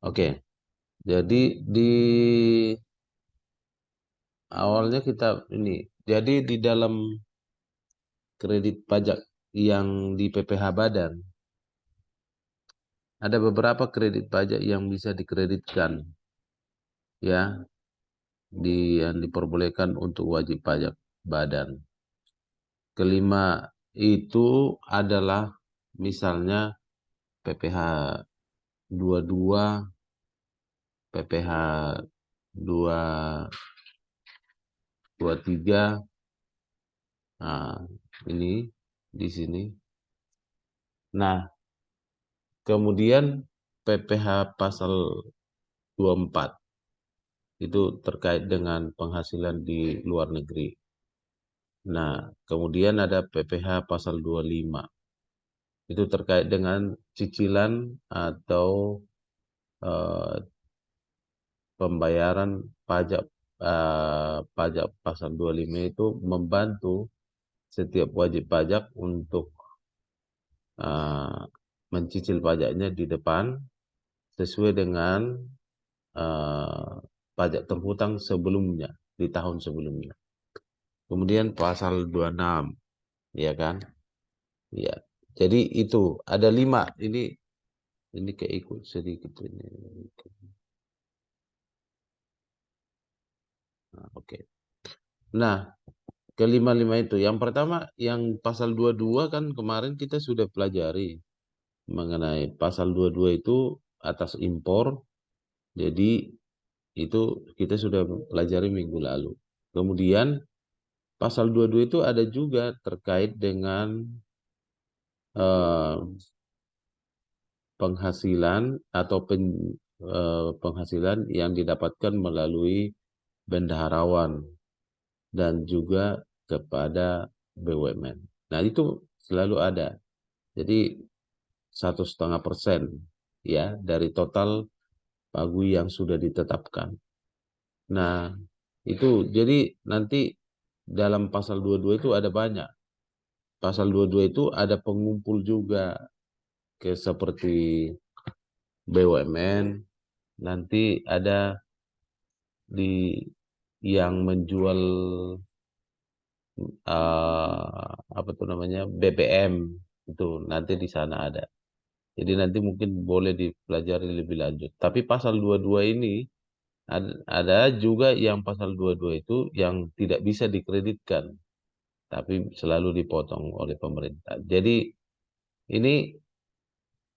Oke, jadi di awalnya kita ini, jadi di dalam kredit pajak yang di PPh Badan, ada beberapa kredit pajak yang bisa dikreditkan, ya, yang diperbolehkan untuk wajib pajak badan. Kelima itu adalah misalnya PPh 22, PPh 223. Nah, ini di sini. Nah, kemudian PPh pasal 24 itu terkait dengan penghasilan di luar negeri. Nah, kemudian ada PPh pasal 25. Itu terkait dengan cicilan atau eh, pembayaran pajak pajak pasal 25 itu membantu setiap wajib pajak untuk eh, mencicil pajaknya di depan sesuai dengan eh, pajak terhutang sebelumnya di tahun sebelumnya. Kemudian pasal 26, ya kan? Ya. Jadi itu ada 5. Ini kayak ikut sedikit ini. Nah, oke. Nah, kelima-lima itu. Yang pertama yang pasal 22 kan kemarin kita sudah pelajari mengenai pasal 22 itu atas impor. Jadi itu kita sudah pelajari minggu lalu. Kemudian pasal 22 itu ada juga terkait dengan eh, penghasilan atau penghasilan yang didapatkan melalui bendaharawan dan juga kepada BUMN. Nah, itu selalu ada. Jadi 1,5% ya dari total pagu yang sudah ditetapkan. Nah, itu jadi nanti dalam pasal 22 itu ada banyak. Pasal 22 itu ada pengumpul juga ke seperti BUMN, nanti ada di yang menjual apa tuh namanya BBM itu nanti di sana ada. Jadi nanti mungkin boleh dipelajari lebih lanjut. Tapi pasal 22 ini ada juga yang pasal 22 itu yang tidak bisa dikreditkan, tapi selalu dipotong oleh pemerintah. Jadi ini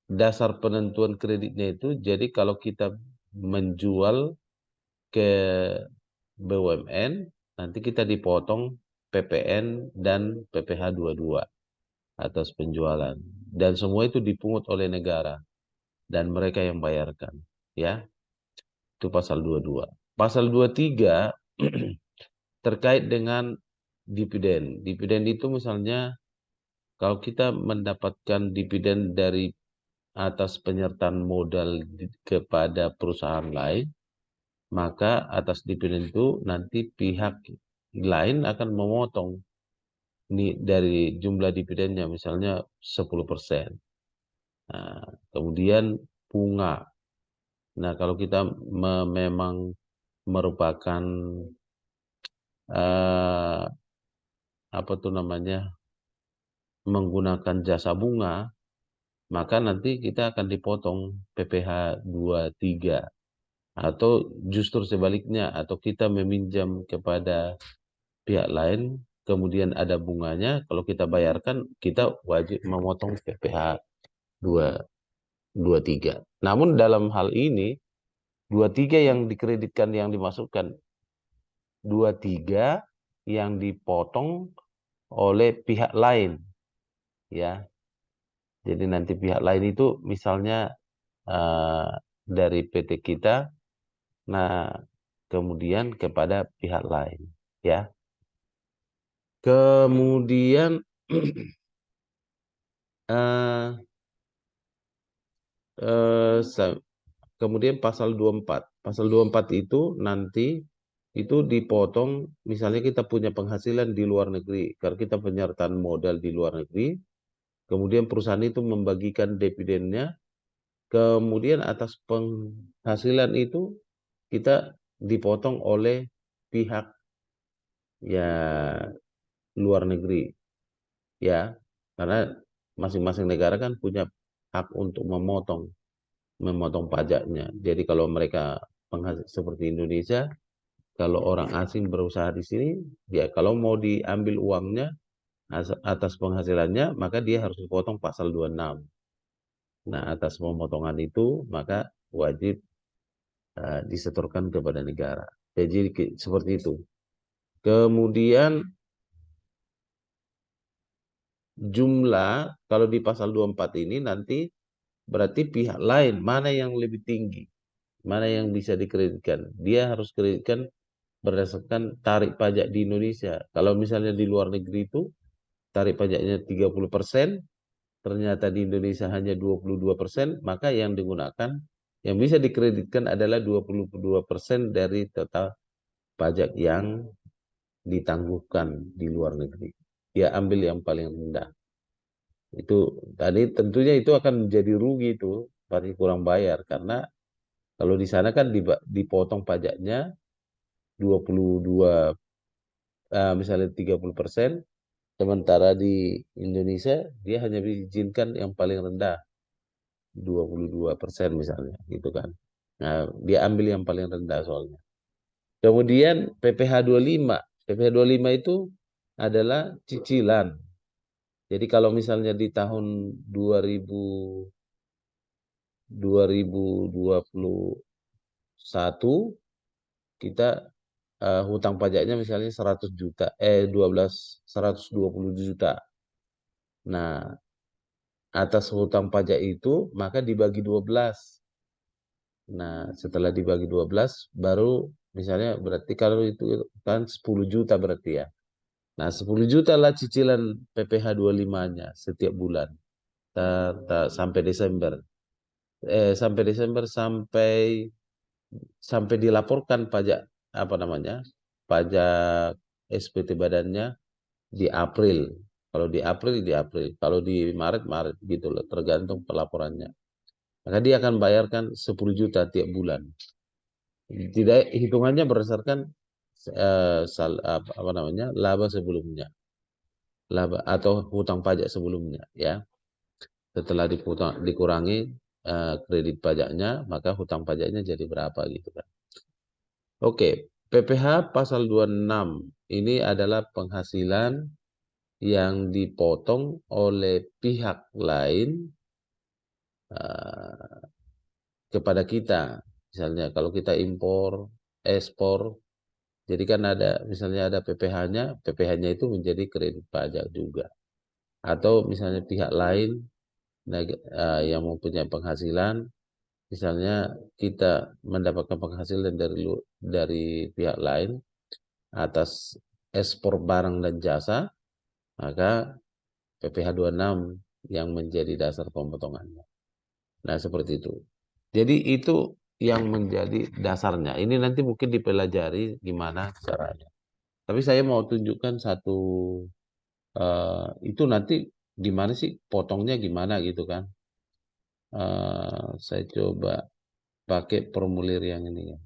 dasar penentuan kreditnya itu, jadi kalau kita menjual ke BUMN, nanti kita dipotong PPN dan PPh 22 atas penjualan. Dan semua itu dipungut oleh negara dan mereka yang bayarkan. Ya, itu pasal 22. Pasal 23 terkait dengan dividen. Dividen itu misalnya kalau kita mendapatkan dividen dari atas penyertaan modal kepada perusahaan lain, maka atas dividen itu nanti pihak lain akan memotong dari jumlah dividennya misalnya 10%. Nah, kemudian bunga. Nah, kalau kita memang merupakan eh, apa tuh namanya menggunakan jasa bunga, maka nanti kita akan dipotong PPh 23 atau justru sebaliknya atau kita meminjam kepada pihak lain kemudian ada bunganya kalau kita bayarkan kita wajib memotong PPh 223. Namun dalam hal ini 23 yang dikreditkan yang dimasukkan 23 yang dipotong oleh pihak lain ya. Jadi nanti pihak lain itu misalnya eh, dari PT kita, nah kemudian kepada pihak lain, ya. Kemudian eh, kemudian pasal 24. Pasal 24 itu nanti itu dipotong misalnya kita punya penghasilan di luar negeri, kalau kita penyertaan modal di luar negeri, kemudian perusahaan itu membagikan dividennya Kemudian atas penghasilan itu kita dipotong oleh pihak ya luar negeri ya, karena masing-masing negara kan punya hak untuk memotong pajaknya. Jadi kalau mereka penghasil seperti Indonesia, kalau orang asing berusaha di sini, dia kalau mau diambil uangnya atas penghasilannya, maka dia harus dipotong pasal 26. Nah, atas pemotongan itu maka wajib disetorkan kepada negara. Jadi seperti itu. Kemudian jumlah kalau di pasal 24 ini nanti berarti pihak lain mana yang lebih tinggi, mana yang bisa dikreditkan. Dia harus kreditkan berdasarkan tarik pajak di Indonesia. Kalau misalnya di luar negeri itu tarik pajaknya 30%, ternyata di Indonesia hanya 22%, maka yang digunakan yang bisa dikreditkan adalah 22% dari total pajak yang ditangguhkan di luar negeri. Dia ambil yang paling rendah. Itu tadi tentunya itu akan menjadi rugi itu, pasti kurang bayar karena kalau di sana kan dipotong pajaknya 22 misalnya 30%, sementara di Indonesia dia hanya diizinkan yang paling rendah 22% misalnya gitu kan. Nah, dia ambil yang paling rendah soalnya. Kemudian PPh 25. PPh 25 itu adalah cicilan. Jadi kalau misalnya di tahun 2021 kita hutang pajaknya misalnya 100 juta, 120 juta. Nah, atas hutang pajak itu maka dibagi 12. Nah, setelah dibagi 12 baru misalnya berarti kalau itu kan 10 juta berarti ya. Nah, 10 juta lah cicilan PPh 25-nya setiap bulan. Sampai Desember. Sampai Desember sampai dilaporkan pajak apa namanya? Pajak SPT badannya di April. Kalau di April di April, kalau di Maret Maret gitu loh, tergantung pelaporannya. Maka dia akan bayarkan 10 juta tiap bulan. Tidak hitungannya berdasarkan apa namanya? Laba sebelumnya. Laba atau hutang pajak sebelumnya ya. Setelah dikurangi kredit pajaknya, maka hutang pajaknya jadi berapa gitu kan. Oke, PPh pasal 26 ini adalah penghasilan yang dipotong oleh pihak lain eh, kepada kita. Misalnya kalau kita impor, ekspor, jadi kan ada misalnya ada PPh-nya, PPh-nya itu menjadi kredit pajak juga. Atau misalnya pihak lain yang mempunyai penghasilan, misalnya kita mendapatkan penghasilan dari pihak lain atas ekspor barang dan jasa, maka PPh 26 yang menjadi dasar pemotongannya. Nah, seperti itu. Jadi itu yang menjadi dasarnya. Ini nanti mungkin dipelajari gimana caranya. Tapi saya mau tunjukkan satu itu nanti di mana sih potongnya gimana gitu kan. Saya coba pakai formulir yang ini ya.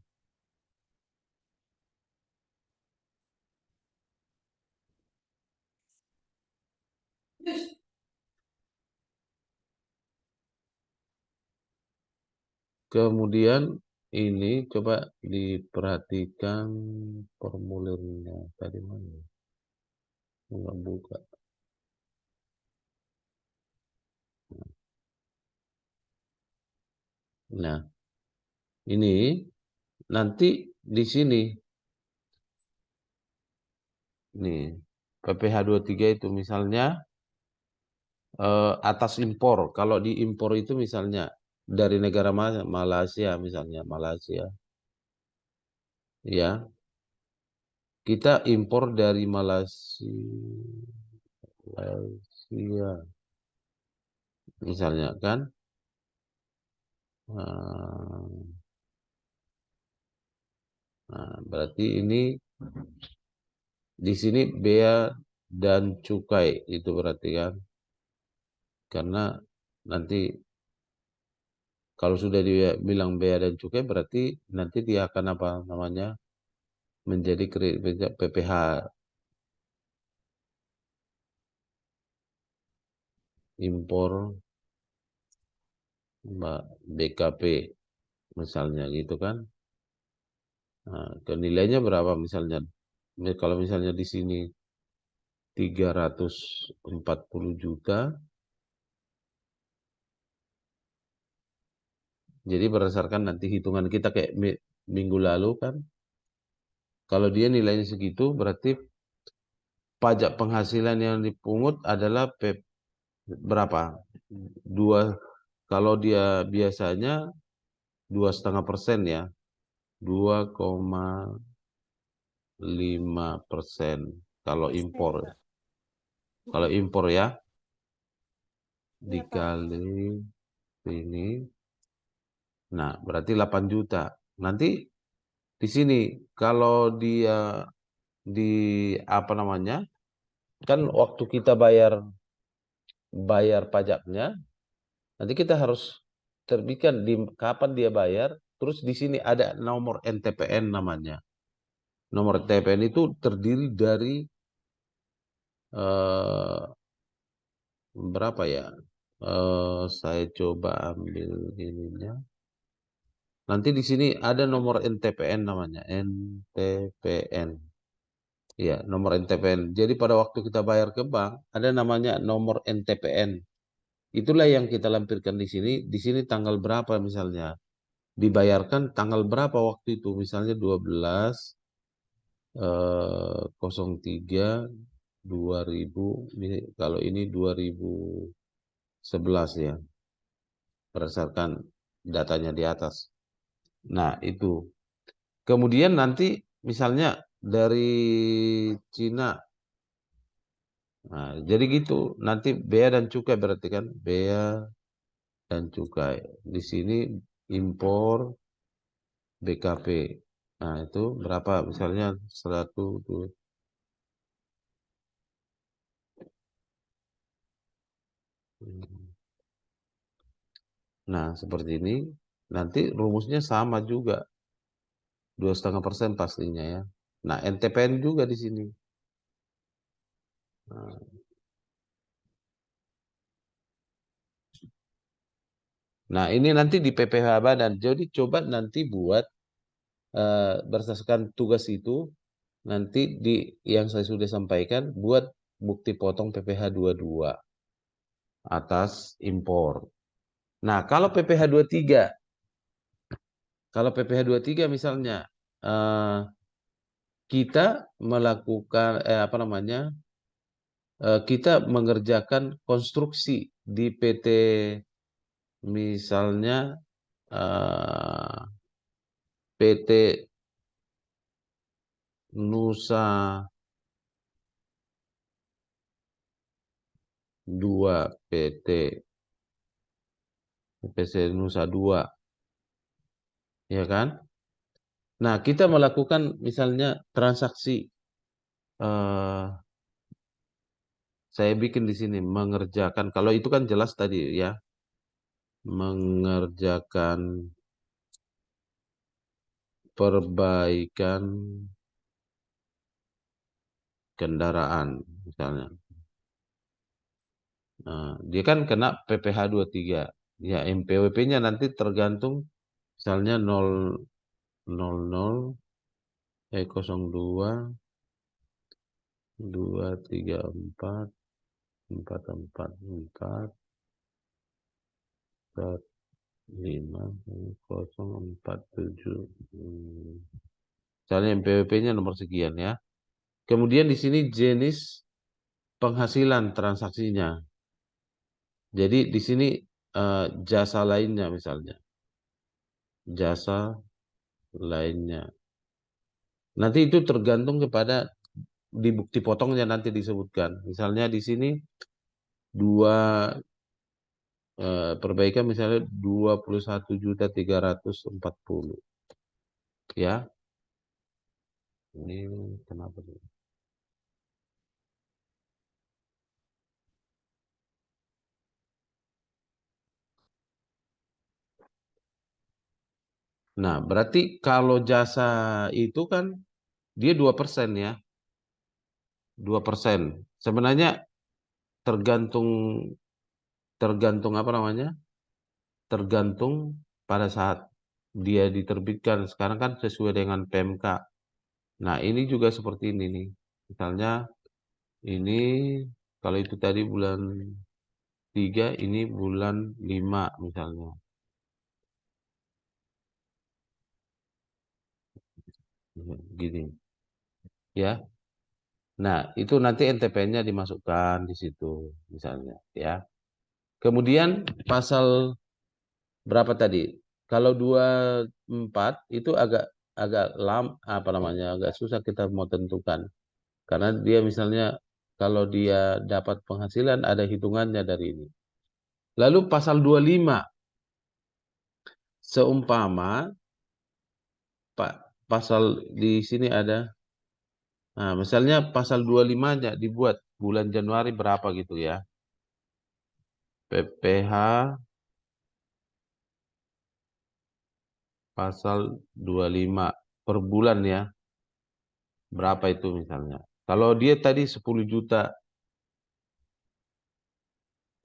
Kemudian ini coba diperhatikan formulirnya tadi mana? Nggak buka. Nah, ini nanti di sini nih PPh 23 itu misalnya atas impor. Kalau di impor itu misalnya dari negara Malaysia misalnya Malaysia, ya kita impor dari Malaysia misalnya kan. Nah, berarti ini di sini bea dan cukai itu berarti kan, karena nanti Kalau sudah dia bilang bea dan cukai berarti nanti dia akan apa namanya menjadi PPH impor BKP misalnya gitu kan. Nah, nilainya berapa misalnya? Kalau misalnya di sini 340 juta, jadi berdasarkan nanti hitungan kita kayak minggu lalu kan, kalau dia nilainya segitu berarti pajak penghasilan yang dipungut adalah berapa? Dua, kalau dia biasanya 2,5% ya, 2,5% kalau impor. Persen, Pak. Kalau Mm-mm. impor ya, Iya, Pak. dikali ini, nah berarti 8 juta. Nanti di sini kalau dia di apa namanya, kan waktu kita bayar bayar pajaknya, nanti kita harus terbitkan di kapan dia bayar. Terus di sini ada nomor NTPN namanya. Nomor NTPN itu terdiri dari eh, berapa ya? Saya coba ambil ininya. Nanti di sini ada nomor NTPN namanya, NTPN. Ya, nomor NTPN. Jadi pada waktu kita bayar ke bank, ada namanya nomor NTPN. Itulah yang kita lampirkan di sini. Di sini tanggal berapa misalnya. Dibayarkan tanggal berapa waktu itu. Misalnya 12 03 2000. Kalau ini 2011 ya. Berdasarkan datanya di atas. Nah, itu. Kemudian nanti misalnya dari Cina. Nah, jadi gitu. Nanti bea dan cukai berarti kan bea dan cukai. Di sini impor BKP. Nah, itu berapa? Misalnya 100. Nah, seperti ini. Nanti rumusnya sama juga. 2,5% pastinya ya. Nah, NTPN juga di sini. Nah, ini nanti di PPh Badan. Jadi coba nanti buat berdasarkan tugas itu nanti di yang saya sudah sampaikan buat bukti potong PPh 22 atas impor. Nah, kalau PPh 23, kalau PPh 23 misalnya eh, kita melakukan apa namanya? Kita mengerjakan konstruksi di PT misalnya PT Nusa 2, PT PC Nusa 2, ya kan? Nah, kita melakukan misalnya transaksi eh, saya bikin di sini mengerjakan kalau itu kan jelas tadi ya, mengerjakan perbaikan kendaraan misalnya. Nah, dia kan kena PPh 23. Ya, MPWP-nya nanti tergantung misalnya 000 02 234 444 5047. Misalnya MPWP-nya nomor sekian ya. Kemudian di sini jenis penghasilan transaksinya. Jadi di sini jasa lainnya misalnya. Jasa lainnya. Nanti itu tergantung kepada di bukti potongnya nanti disebutkan. Misalnya di sini dua perbaikan misalnya 21.340 ya. Ini kenapa sih? Nah, berarti kalau jasa itu kan dia 2% ya. 2%. Sebenarnya tergantung tergantung apa namanya? Tergantung pada saat dia diterbitkan. Sekarang kan sesuai dengan PMK. Nah, ini juga seperti ini nih. Misalnya ini kalau itu tadi bulan 3, ini bulan 5 misalnya. Gini, ya. Nah, itu nanti NTP-nya dimasukkan di situ misalnya, ya. Kemudian pasal berapa tadi? Kalau 24 itu agak agak apa namanya? Agak susah kita mau tentukan. Karena dia misalnya kalau dia dapat penghasilan ada hitungannya dari ini. Lalu pasal 25 seumpama Pak pasal di sini ada. Nah, misalnya pasal 25-nya dibuat bulan Januari berapa gitu ya. PPh pasal 25 per bulan ya. Berapa itu misalnya? Kalau dia tadi 10 juta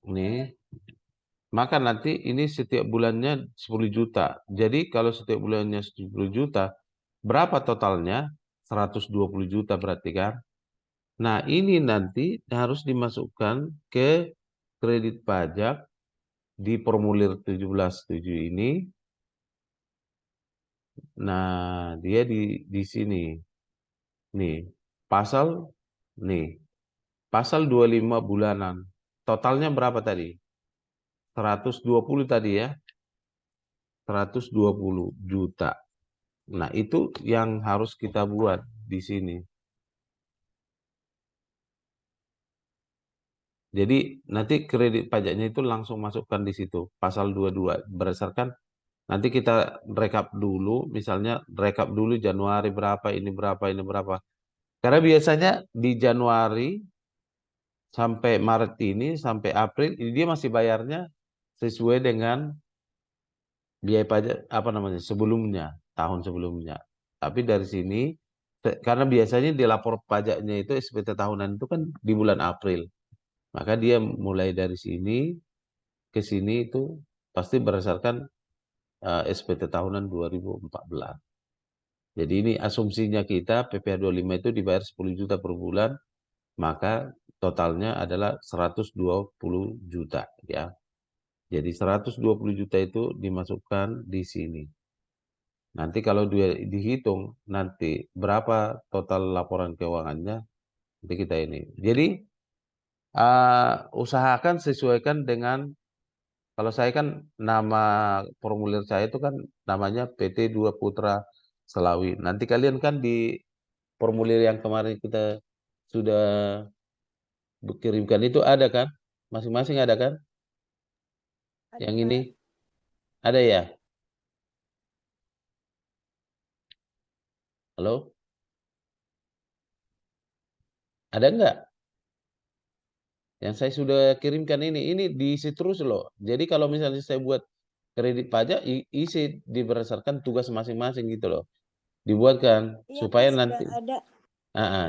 nih, maka nanti ini setiap bulannya 10 juta. Jadi kalau setiap bulannya 10 juta, berapa totalnya? 120 juta berarti kan? Nah, ini nanti harus dimasukkan ke kredit pajak di formulir 17.7 ini. Nah, dia di sini. Nih, pasal nih, pasal 25 bulanan. Totalnya berapa tadi? 120 tadi ya. 120 juta. Nah, itu yang harus kita buat di sini. Jadi, nanti kredit pajaknya itu langsung masukkan di situ. Pasal 22. Berdasarkan, nanti kita rekap dulu. Misalnya, rekap dulu Januari berapa, ini berapa, ini berapa. Karena biasanya di Januari sampai Maret ini, sampai April, ini dia masih bayarnya sesuai dengan biaya pajak apa namanya sebelumnya, tahun sebelumnya. Tapi dari sini karena biasanya di lapor pajaknya itu SPT tahunan itu kan di bulan April. Maka dia mulai dari sini ke sini itu pasti berdasarkan SPT tahunan 2014. Jadi ini asumsinya kita PPh 25 itu dibayar 10 juta per bulan, maka totalnya adalah 120 juta ya. Jadi 120 juta itu dimasukkan di sini. Nanti kalau dia dihitung nanti berapa total laporan keuangannya, nanti kita ini. Jadi usahakan sesuaikan dengan kalau saya kan nama formulir saya itu kan namanya PT 2 Putra Selawi. Nanti kalian kan di formulir yang kemarin kita sudah kirimkan itu ada kan? Masing-masing ada kan? Ada, Yang ini Pak. ada ya? Halo? Ada enggak? Yang saya sudah kirimkan ini diisi terus loh. Jadi kalau misalnya saya buat kredit pajak, isi berdasarkan tugas masing-masing gitu loh. Dibuatkan Iya, Pak, supaya sudah nanti, ada.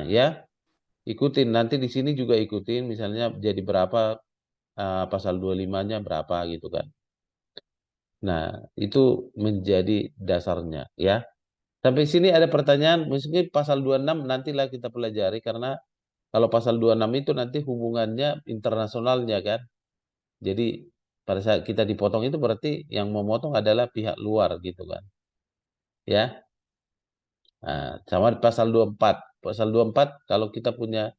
ya ikutin nanti di sini juga ikutin. Misalnya jadi berapa pasal 25-nya berapa gitu kan. Nah itu menjadi dasarnya ya. Sampai sini ada pertanyaan, mungkin pasal 26 nantilah kita pelajari karena kalau pasal 26 itu nanti hubungannya internasionalnya kan. Jadi pada saat kita dipotong itu berarti yang memotong adalah pihak luar gitu kan. Ya. Nah, sama pasal 24. Pasal 24 kalau kita punya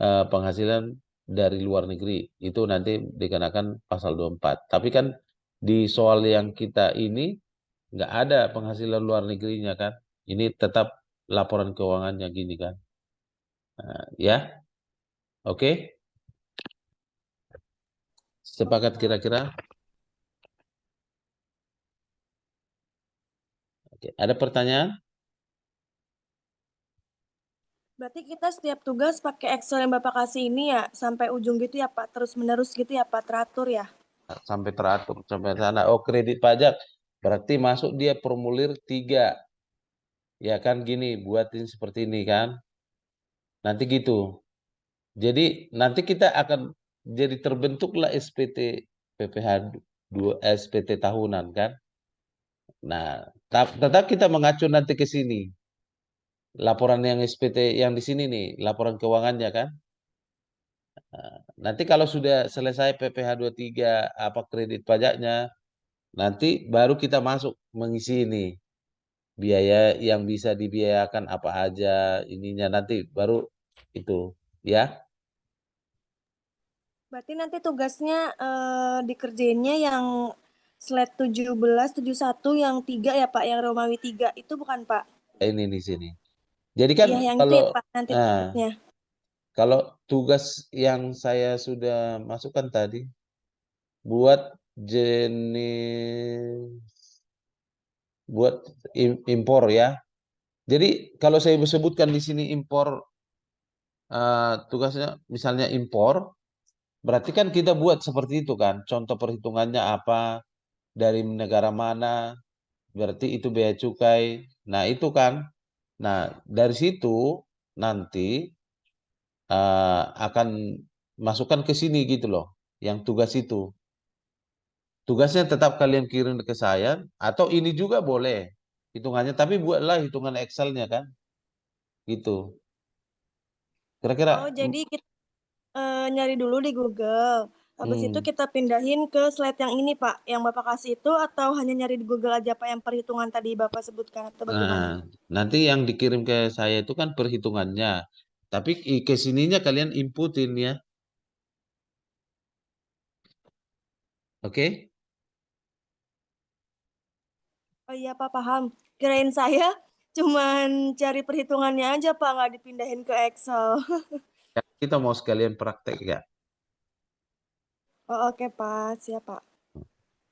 penghasilan dari luar negeri itu nanti dikenakan pasal 24. Tapi kan di soal yang kita ini nggak ada penghasilan luar negerinya kan. Ini tetap laporan keuangannya gini kan. Nah, ya. Oke. Oke, Sepakat Pak. kira-kira? Oke. Ada pertanyaan? Berarti kita setiap tugas pakai Excel yang Bapak kasih ini ya, sampai ujung gitu ya, Pak? Terus-menerus gitu ya, Pak? Teratur ya? Sampai teratur sampai sana. Oh, kredit pajak. Berarti masuk dia formulir 3. Ya kan gini, buatin seperti ini kan. Nanti gitu. Jadi nanti kita akan jadi terbentuklah SPT PPh 2 SPT tahunan kan. Nah, tetap kita mengacu nanti ke sini. Laporan yang SPT yang di sini nih, laporan keuangannya kan. Nanti kalau sudah selesai PPh 23 apa kredit pajaknya, nanti baru kita masuk mengisi ini. Biaya yang bisa dibiayakan apa aja ininya nanti baru itu ya. Berarti nanti tugasnya dikerjainnya yang slide 17, 71 yang 3 ya Pak, yang Romawi 3 itu bukan Pak? Ini di sini. Jadi kan Iya, yang itu kalau ya Pak nanti nah, tugasnya. kalau tugas yang saya sudah masukkan tadi buat jenis buat impor ya. Jadi kalau saya sebutkan di sini impor tugasnya misalnya impor, berarti kan kita buat seperti itu kan. Contoh perhitungannya apa, dari negara mana, berarti itu bea cukai. Nah, itu kan. Nah, dari situ nanti akan masukkan ke sini gitu loh, yang tugas itu. Tugasnya tetap kalian kirim ke saya, atau ini juga boleh hitungannya, tapi buatlah hitungan Excelnya kan, gitu. Oh, Kira-kira, jadi kita nyari dulu di Google. Habis itu hmm, kita pindahin ke slide yang ini Pak, yang Bapak kasih itu atau hanya nyari di Google aja Pak yang perhitungan tadi Bapak sebutkan atau bagaimana? nah, nanti yang dikirim ke saya itu kan perhitungannya, tapi ke sininya kalian inputin ya, oke? Oh iya Pak, paham. Kirain saya cuman cari perhitungannya aja Pak, nggak dipindahin ke Excel. Kita mau sekalian praktek ya. Oh, oke Pak, siap Pak.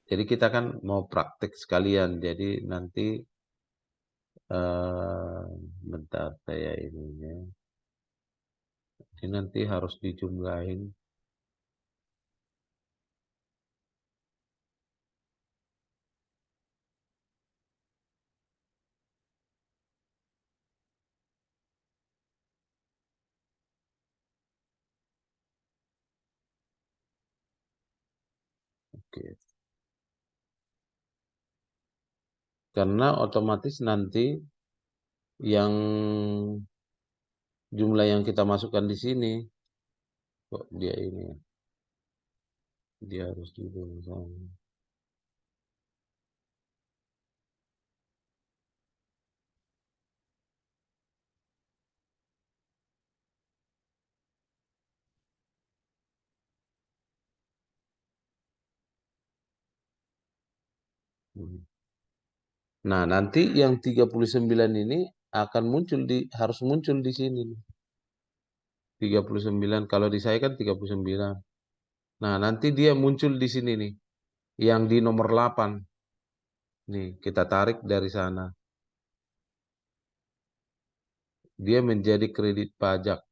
Jadi kita kan mau praktek sekalian, jadi nanti bentar saya ininya. Ini nanti harus dijumlahin. Oke. Karena otomatis nanti yang jumlah yang kita masukkan di sini, kok dia ini, dia harus dijumlahkan. Nah, nanti yang 39 ini akan muncul harus muncul di sini. 39, kalau di saya kan 39. Nah, nanti dia muncul di sini nih, yang di nomor 8. Nih, kita tarik dari sana. Dia menjadi kredit pajak.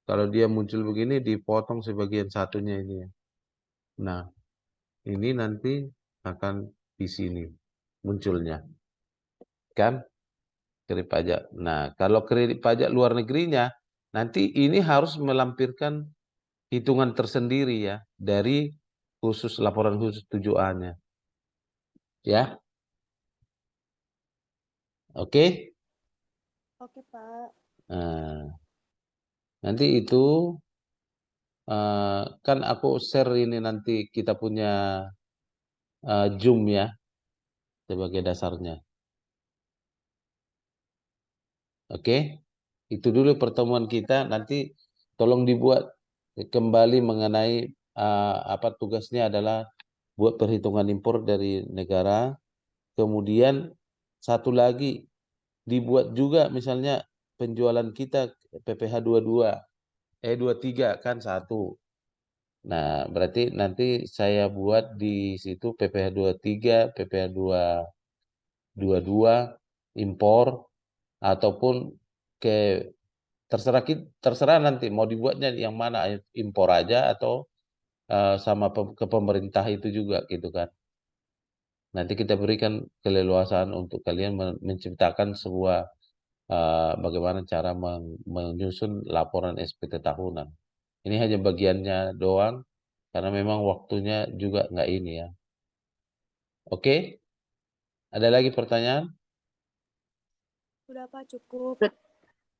Kalau dia muncul begini, dipotong sebagian satunya ini ya. Nah, ini nanti akan di sini munculnya. Kan? Kredit pajak. Nah, kalau kredit pajak luar negerinya, nanti ini harus melampirkan hitungan tersendiri ya, dari khusus laporan khusus 7A-nya. Ya, oke? Oke Pak. Nah, nanti itu kan aku share ini nanti kita punya Zoom ya, sebagai dasarnya. Oke? Itu dulu pertemuan kita. Nanti tolong dibuat kembali mengenai apa tugasnya adalah buat perhitungan impor dari negara. Kemudian satu lagi dibuat juga misalnya penjualan kita PPh 22, 23 kan satu. Nah, berarti nanti saya buat di situ PPh 23, PPh 22 impor ataupun ke terserah nanti mau dibuatnya yang mana, impor aja atau sama ke pemerintah itu juga gitu kan. Nanti kita berikan keleluasaan untuk kalian menciptakan sebuah bagaimana cara menyusun laporan SPT tahunan. Ini hanya bagiannya doang, karena memang waktunya juga nggak ini ya. Oke, ada lagi pertanyaan? Udah Pak, cukup. Ber-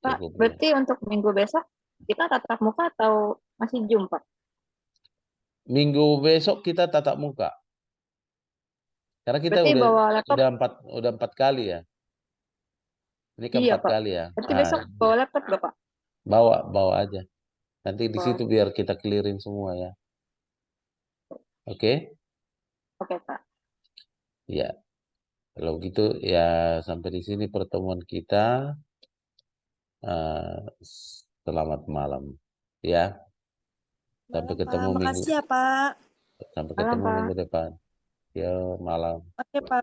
Pak, Cukup ya. berarti untuk minggu besok kita tatap muka atau masih Zoom, Pak? Minggu besok kita tatap muka. Karena kita Berarti bawa laptop? udah empat kali ya. Ini Iya, keempat Pak. kali ya. Berarti besok bawa laptop nggak, Pak? Bawa bawa aja. Nanti di Oh, situ biar kita clearin semua ya. Oke? oke, Pak. Ya. Kalau gitu ya sampai di sini pertemuan kita. Eh, Selamat malam. Ya, sampai Malam Pak. ketemu minggu Makasih ya Pak. sampai Malam, ketemu Pak. minggu depan. Ya, malam. Oke Pak.